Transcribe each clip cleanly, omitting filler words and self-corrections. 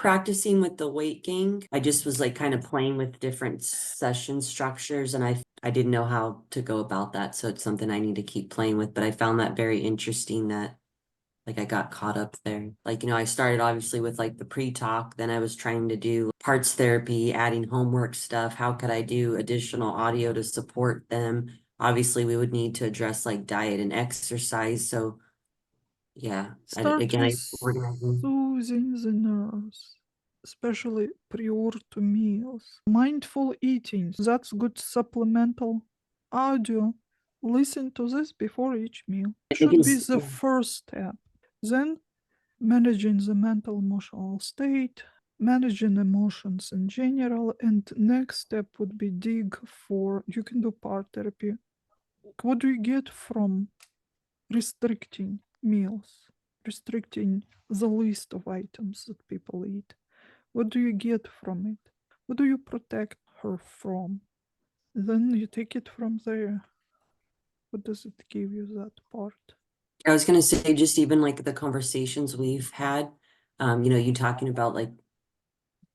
Practicing with the weight gain, I just was like kind of playing with different session structures and I didn't know how to go about that. So it's something I need to keep playing with. But I found that very interesting that like I got caught up there. Like, I started obviously with like the pre-talk, then I was trying to do parts therapy, adding homework stuff. How could I do additional audio to support them? Obviously, we would need to address like diet and exercise. So yeah, Start again, with I organizing. soothing the nerves, especially prior to meals. Mindful eating, that's good supplemental audio. Listen to this before each meal. I think Should be it's the first step. Then managing the mental emotional state, managing emotions in general, and next step would be dig for you can do part therapy. What do you get from restricting meals, restricting the list of items that people eat? What do you get from it? What do you protect her from? Then you take it from there. What does it give you, that part? I was gonna say just even like the conversations we've had, you talking about like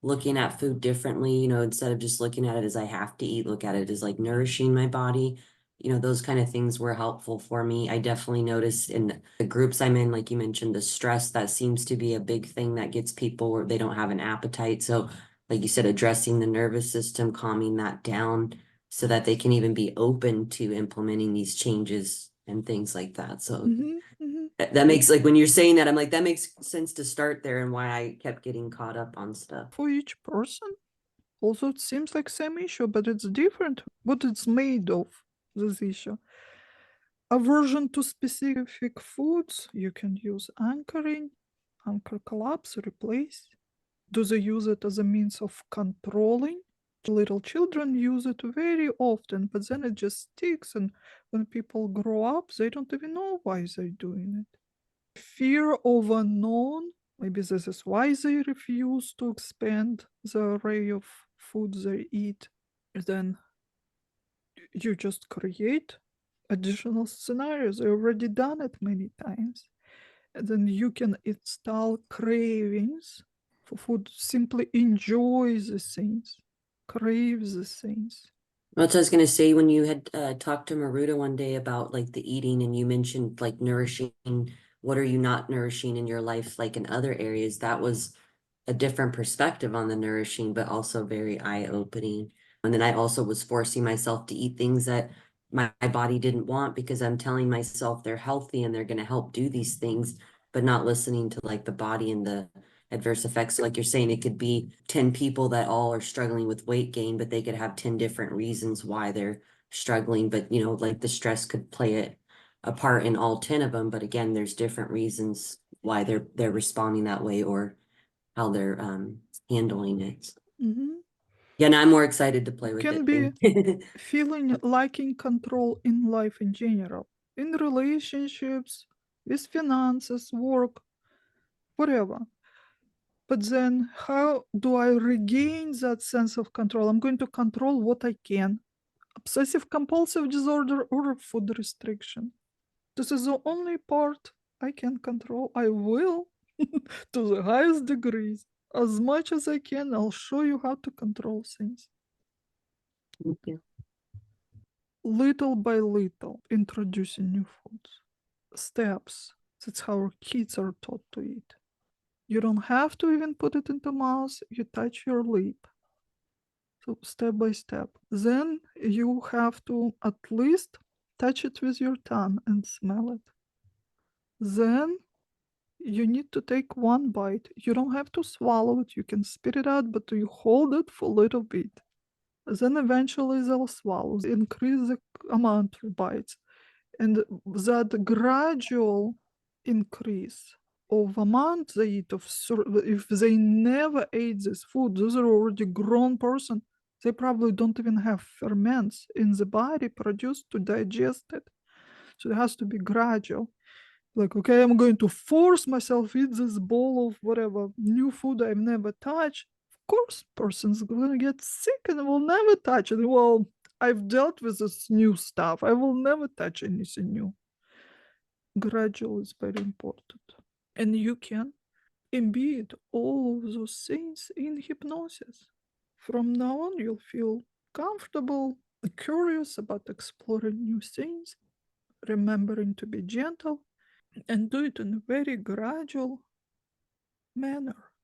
looking at food differently, instead of just looking at it as I have to eat, look at it as like nourishing my body. Those kind of things were helpful for me. I definitely noticed in the groups I'm in, like you mentioned, the stress, that seems to be a big thing that gets people where they don't have an appetite. So, like you said, addressing the nervous system, calming that down so that they can even be open to implementing these changes and things like that. So Mm-hmm, mm-hmm. that makes like when you're saying that, I'm like, that makes sense to start there and why I kept getting caught up on stuff. For each person, also it seems like same issue, but it's different what it's made of, this issue. Aversion to specific foods, you can use anchoring, anchor collapse, replace. Do they use it as a means of controlling? Little children use it very often, but then it just sticks, and when people grow up, they don't even know why they're doing it. Fear of unknown, maybe this is why they refuse to expand the array of foods they eat. Then you just create additional scenarios. I already done it many times. And then you can install cravings for food. Simply enjoy the things, crave the things. Well, I was gonna say when you had talked to Maruta one day about like the eating and you mentioned like nourishing, what are you not nourishing in your life, like in other areas, that was a different perspective on the nourishing, but also very eye-opening. And then I also was forcing myself to eat things that my body didn't want because I'm telling myself they're healthy and they're gonna help do these things, but not listening to like the body and the adverse effects. Like you're saying, it could be 10 people that all are struggling with weight gain, but they could have 10 different reasons why they're struggling. But like the stress could play a part in all 10 of them. But again, there's different reasons why they're responding that way or how they're handling it. Mhm. Yeah, now I'm more excited to play with Can it. be Thank you. feeling lacking control in life in general, in relationships, with finances, work, whatever. But then, how do I regain that sense of control? I'm going to control what I can. Obsessive compulsive disorder or food restriction. This is the only part I can control. I will, to the highest degrees. As much as I can, I'll show you how to control things. Thank you. Little by little, introducing new foods. Steps. That's how our kids are taught to eat. You don't have to even put it into mouth, you touch your lip. So step by step. Then you have to at least touch it with your tongue and smell it. Then you need to take one bite. You don't have to swallow it, you can spit it out, but you hold it for a little bit. Then eventually they'll swallow, increase the amount of bites. And that gradual increase of amount they eat if they never ate this food, those are already grown person, they probably don't even have ferments in the body produced to digest it. So it has to be gradual. Like, okay, I'm going to force myself eat this bowl of whatever new food I've never touched. Of course, person's gonna get sick and will never touch it. Well, I've dealt with this new stuff. I will never touch anything new. Gradual is very important. And you can embed all of those things in hypnosis. From now on, you'll feel comfortable, curious about exploring new things, remembering to be gentle, and do it in a very gradual manner.